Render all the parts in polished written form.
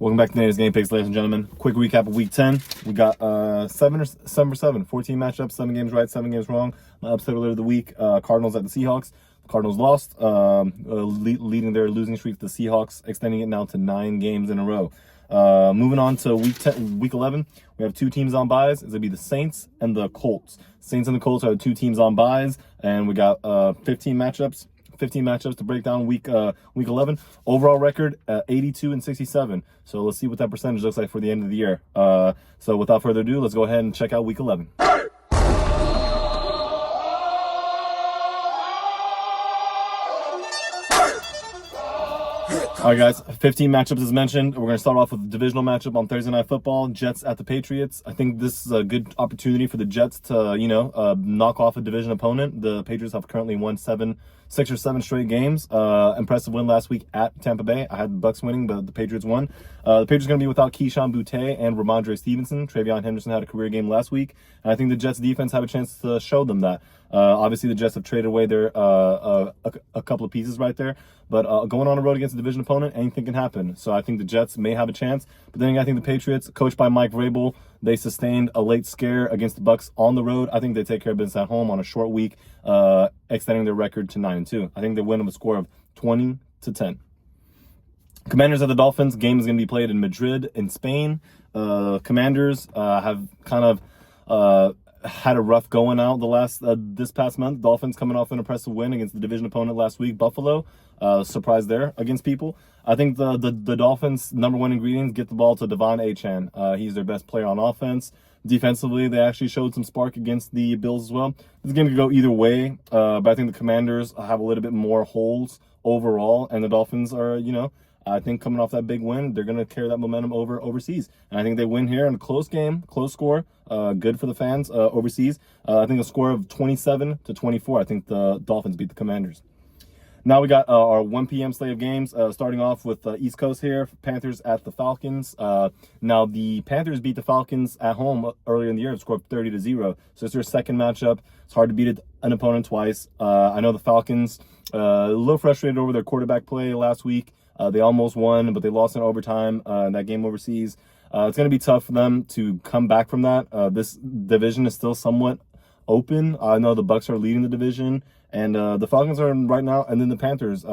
Welcome back to Native Game Picks, ladies and gentlemen. Quick recap of Week 10. We got 7 for 7, 14 matchups, 7 games right, 7 games wrong. My upset alert of the week, Cardinals at the Seahawks. The Cardinals lost, leading their losing streak. The Seahawks extending it now to 9 games in a row. Moving on to Week 11, we have 2 teams on byes. It's going to be the Saints and the Colts. Saints and the Colts are the 2 teams on byes, and we got 15 matchups to break down week 11. Overall record 82-67. So let's see what that percentage looks like for the end of the year. So without further ado, let's go ahead and check out week 11. All right, guys, 15 matchups as mentioned. We're going to start off with the divisional matchup on Thursday Night Football, Jets at the Patriots. I think this is a good opportunity for the Jets to, knock off a division opponent. The Patriots have currently won 6 or 7 straight games. Impressive win last week at Tampa Bay. I had the Bucs winning, but the Patriots won. The Patriots are going to be without Keyshawn Boutte and Ramondre Stevenson. Travion Henderson had a career game last week, and I think the Jets defense have a chance to show them that. Obviously, the Jets have traded away their a couple of pieces right there. But going on the road against a division opponent, anything can happen. So I think the Jets may have a chance. But then I think the Patriots, coached by Mike Vrabel, they sustained a late scare against the Bucs on the road. I think they take care of business at home on a short week, extending their record to 9-2. I think they win with a score of 20-10. Commanders at the Dolphins. Game is going to be played in Madrid in Spain. Commanders have kind of had a rough going out this past month. Dolphins coming off an impressive win against the division opponent last week, Buffalo. Surprise there against people. I think the Dolphins' number one ingredients get the ball to Devon Achane. He's their best player on offense. Defensively, they actually showed some spark against the Bills as well. This game could go either way, but I think the Commanders have a little bit more holes overall, and the Dolphins are, I think coming off that big win, they're going to carry that momentum overseas. And I think they win here in a close game, close score, good for the fans overseas. I think a score of 27-24. I think the Dolphins beat the Commanders. Now we got our 1 p.m. slate of games, starting off with East Coast here, Panthers at the Falcons. Now, the Panthers beat the Falcons at home earlier in the year and scored 30-0. So it's their second matchup. It's hard to beat an opponent twice. I know the Falcons a little frustrated over their quarterback play last week. They almost won, but they lost in overtime in that game overseas. It's going to be tough for them to come back from that. This division is still somewhat open. I know the Bucs are leading the division, and the Falcons are right now, and then the Panthers,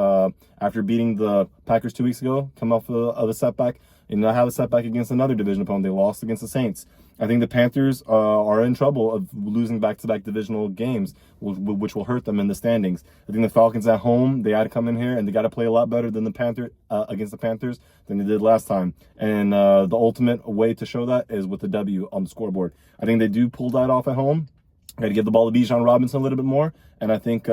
after beating the Packers 2 weeks ago, come off of a setback, and now have a setback against another division opponent. They lost against the Saints. I think the Panthers are in trouble of losing back-to-back divisional games, which will hurt them in the standings. I think the Falcons at home, they had to come in here and they got to play a lot better than against the Panthers than they did last time. And the ultimate way to show that is with the W on the scoreboard. I think they do pull that off at home. Got to give the ball to Bijan Robinson a little bit more, and I think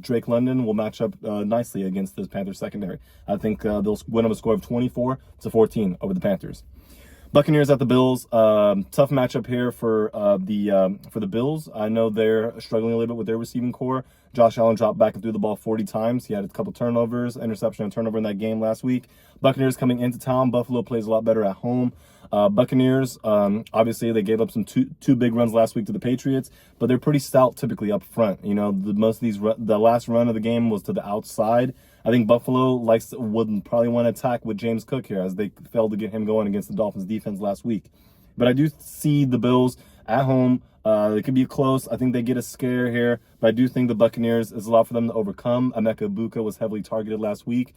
Drake London will match up nicely against this Panthers secondary. I think they'll win on a score of 24-14 over the Panthers. Buccaneers at the Bills. Tough matchup here for the Bills. I know they're struggling a little bit with their receiving core. Josh Allen dropped back and threw the ball 40 times. He had a couple turnovers, interception and turnover in that game last week. Buccaneers coming into town. Buffalo plays a lot better at home. Buccaneers, obviously they gave up some two big runs last week to the Patriots, but they're pretty stout typically up front. Most of these the last run of the game was to the outside. I think Buffalo would probably want to attack with James Cook here, as they failed to get him going against the Dolphins defense last week. But I do see the Bills at home. It could be close. I think they get a scare here, but I do think the Buccaneers is a lot for them to overcome. Emeka Egbuka was heavily targeted last week.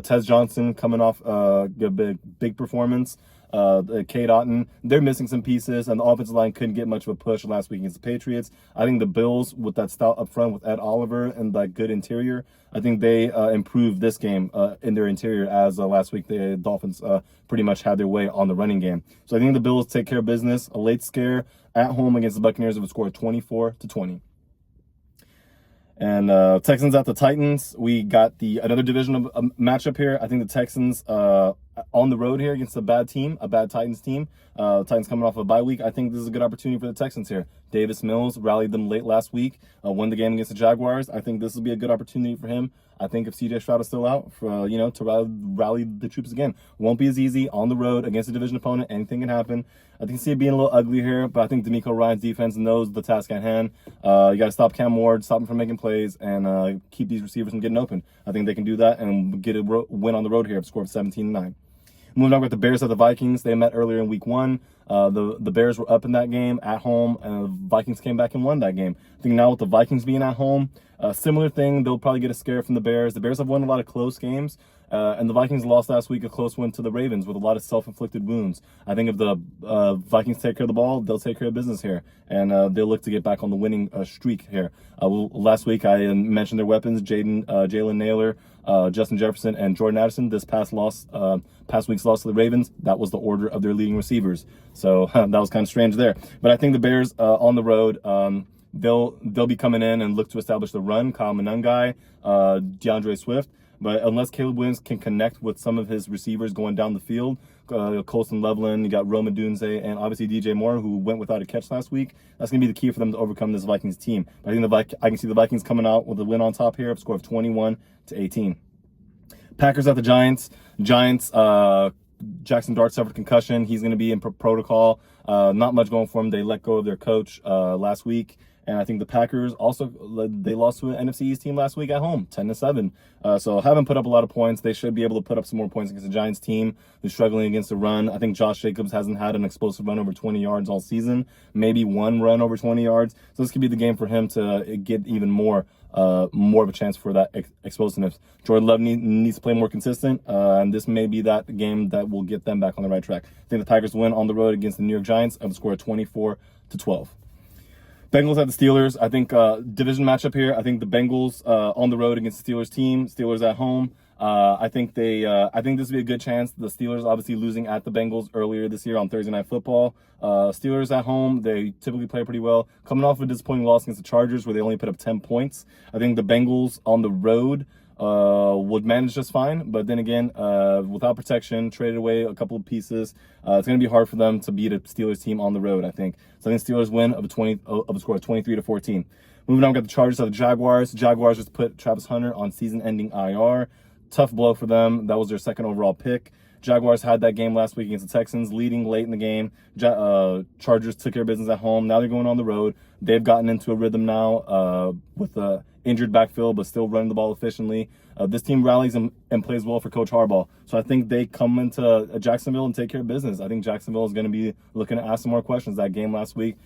Tez Johnson coming off a big performance. Cade Otton, they're missing some pieces, and the offensive line couldn't get much of a push last week against the Patriots. I think the Bills, with that stout up front with Ed Oliver and that good interior, I think they improved this game in their interior, as last week the Dolphins pretty much had their way on the running game. So I think the Bills take care of business. A late scare at home against the Buccaneers would score 24-20. And Texans at the Titans. We got another division matchup here. I think the Texans on the road here against a bad Titans team. Titans coming off a bye week. I think this is a good opportunity for the Texans here. Davis Mills rallied them late last week, won the game against the Jaguars. I think this will be a good opportunity for him. I think if CJ Stroud is still out, to rally the troops again. Won't be as easy on the road against a division opponent. Anything can happen. I think see it being a little ugly here, but I think D'Amico Ryan's defense knows the task at hand. You got to stop Cam Ward, stop him from making plays, and keep these receivers from getting open. I think they can do that and get a win on the road here, score of 17-9. Moving on with the Bears at the Vikings. They met earlier in week 1. The Bears were up in that game at home, and the Vikings came back and won that game. I think now with the Vikings being at home, similar thing, they'll probably get a scare from the Bears. The Bears have won a lot of close games, and the Vikings lost last week, a close one to the Ravens with a lot of self-inflicted wounds. I think if the Vikings take care of the ball, they'll take care of business here, and they'll look to get back on the winning streak here. Last week, I mentioned their weapons, Jalen Nailor, Justin Jefferson, and Jordan Addison. This past week's loss to the Ravens, that was the order of their leading receivers. So that was kind of strange there. But I think the Bears on the road, they'll be coming in and look to establish the run. Kyle Monangai, DeAndre Swift. But unless Caleb Williams can connect with some of his receivers going down the field, Colston Loveland, you got Roma Dunze, and obviously DJ Moore, who went without a catch last week. That's going to be the key for them to overcome this Vikings team. But I think I can see the Vikings coming out with a win on top here, a score of 21-18. Packers at the Giants. Giants, Jackson Dart suffered concussion. He's going to be in protocol. Not much going for him. They let go of their coach last week. And I think the Packers also, they lost to an NFC East team last week at home, 10-7. So haven't put up a lot of points. They should be able to put up some more points against the Giants team who's struggling against the run. I think Josh Jacobs hasn't had an explosive run over 20 yards all season, maybe one run over 20 yards. So this could be the game for him to get even more of a chance for that explosiveness. Jordan Love needs to play more consistent, and this may be that game that will get them back on the right track. I think the Packers win on the road against the New York Giants of the score of 24-12. Bengals at the Steelers. I think division matchup here. I think the Bengals on the road against the Steelers team. Steelers at home. I think this would be a good chance. The Steelers obviously losing at the Bengals earlier this year on Thursday Night Football. Steelers at home, they typically play pretty well. Coming off a disappointing loss against the Chargers where they only put up 10 points. I think the Bengals on the road would manage just fine, but then again, without protection, traded away a couple of pieces, it's going to be hard for them to beat a Steelers team on the road, I think. So I think Steelers win of a score of 23-14. Moving on, we got the Chargers at the Jaguars. Jaguars just put Travis Hunter on season-ending IR. Tough blow for them. That was their second overall pick. Jaguars had that game last week against the Texans, leading late in the game. Chargers took care of business at home. Now they're going on the road. They've gotten into a rhythm now with the injured backfield, but still running the ball efficiently. This team rallies and plays well for Coach Harbaugh. So I think they come into Jacksonville and take care of business. I think Jacksonville is going to be looking to ask some more questions. That game last week,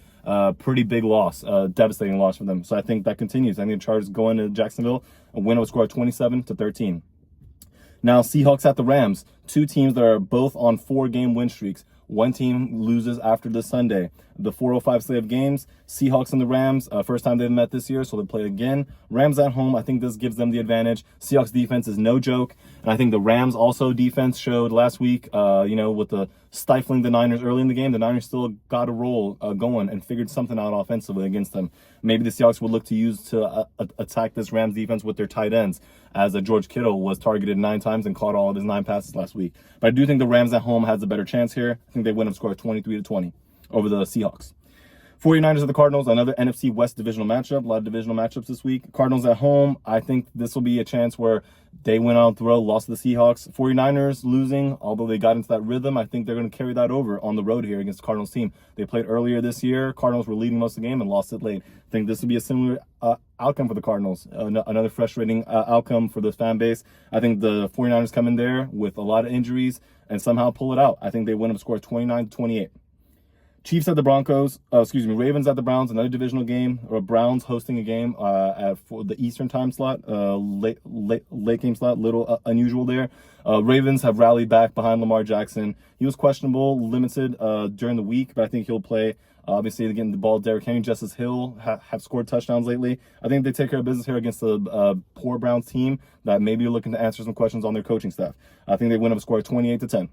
pretty big loss, devastating loss for them. So I think that continues. I think the Chargers go into Jacksonville, a win of a score of 27-13. Now, Seahawks at the Rams. Two teams that are both on 4-game win streaks. One team loses after this Sunday. The 4:05 slate of games, Seahawks and the Rams, first time they've met this year, so they play again. Rams at home, I think this gives them the advantage. Seahawks defense is no joke, and I think the Rams also defense showed last week, with the stifling the Niners early in the game, the Niners still got a roll going and figured something out offensively against them. Maybe the Seahawks would look to use to attack this Rams defense with their tight ends, as George Kittle was targeted 9 times and caught all of his 9 passes last week. But I do think the Rams at home has a better chance here. I think they win a score of 23-20 over the Seahawks. 49ers at the Cardinals, another NFC West divisional matchup. A lot of divisional matchups this week. Cardinals at home, I think this will be a chance where they went out the road, lost to the Seahawks. 49ers losing, although they got into that rhythm, I think they're going to carry that over on the road here against the Cardinals team. They played earlier this year. Cardinals were leading most of the game and lost it late. I think this will be a similar outcome for the Cardinals. Another frustrating outcome for the fan base. I think the 49ers come in there with a lot of injuries and somehow pull it out. I think they win a score 29-28. Chiefs at the Ravens at the Browns, another divisional game. Browns hosting a game for the Eastern time slot, late game slot, little unusual there. Ravens have rallied back behind Lamar Jackson. He was questionable, limited during the week, but I think he'll play. Obviously, getting the ball, Derrick Henry, Justice Hill have scored touchdowns lately. I think they take care of business here against the poor Browns team that maybe are looking to answer some questions on their coaching staff. I think they win up a score of 28-10.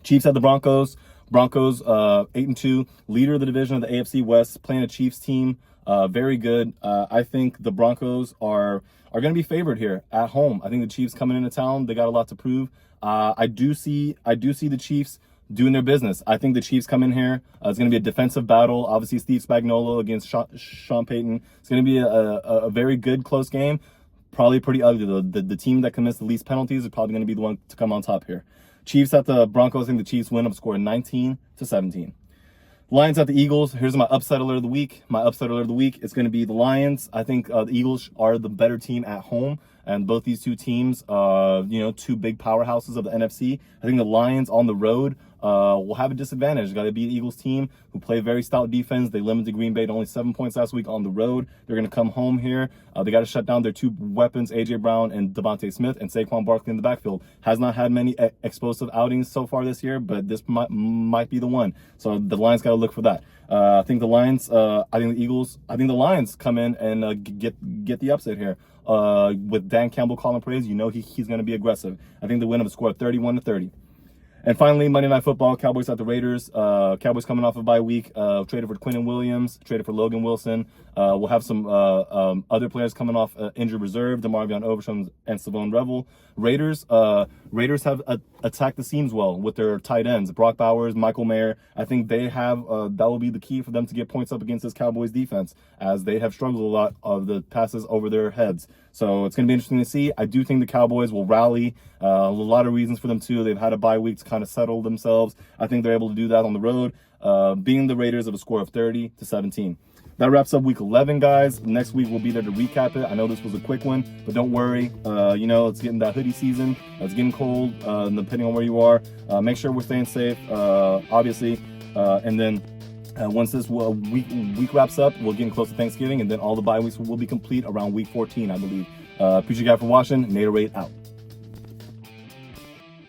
Chiefs at the Broncos. Broncos 8-2, leader of the division of the AFC West, playing a Chiefs team, very good. I think the Broncos are going to be favored here at home. I think the Chiefs coming into town, they got a lot to prove. I do see the Chiefs doing their business. I think the Chiefs come in here. It's going to be a defensive battle. Obviously, Steve Spagnuolo against Sean Payton. It's going to be a very good close game. Probably pretty ugly. The team that commits the least penalties is probably going to be the one to come on top here. Chiefs at the Broncos. I think the Chiefs win up score 19-17. Lions at the Eagles. Here's my upset alert of the week. My upset alert of the week is going to be the Lions. I think the Eagles are the better team at home. And both these two teams, two big powerhouses of the NFC. I think the Lions on the road will have a disadvantage. Got to beat the Eagles team who play very stout defense. They limited Green Bay to only 7 points last week on the road. They're going to come home here. They got to shut down their two weapons, A.J. Brown and Devontae Smith, and Saquon Barkley in the backfield. Has not had many explosive outings so far this year, but this might be the one. So the Lions got to look for that. I think the Lions, I think the Lions come in and get the upset here. With Dan Campbell calling plays, he's going to be aggressive. I think the win of a score of 31-30. And finally, Monday Night Football, Cowboys at the Raiders. Cowboys coming off a bye week, traded for Quinnen Williams, traded for Logan Wilson. We'll have some other players coming off injured reserve, DeMarvion Overshown and Savone Revel. Raiders have attacked the seams well with their tight ends, Brock Bowers, Michael Mayer. I think they have that will be the key for them to get points up against this Cowboys defense, as they have struggled a lot of the passes over their heads. So it's going to be interesting to see. I do think the Cowboys will rally. A lot of reasons for them too. They've had a bye week to kind of settle themselves. I think they're able to do that on the road, beating the Raiders of a score of 30-17. That wraps up week 11, guys. Next week we'll be there to recap it. I know this was a quick one, but don't worry. It's getting that hoodie season. It's getting cold, depending on where you are. Make sure we're staying safe, obviously. And then once this week wraps up, we're getting close to Thanksgiving, and then all the bye weeks will be complete around week 14, I believe. Appreciate you guys for watching. Naderade out.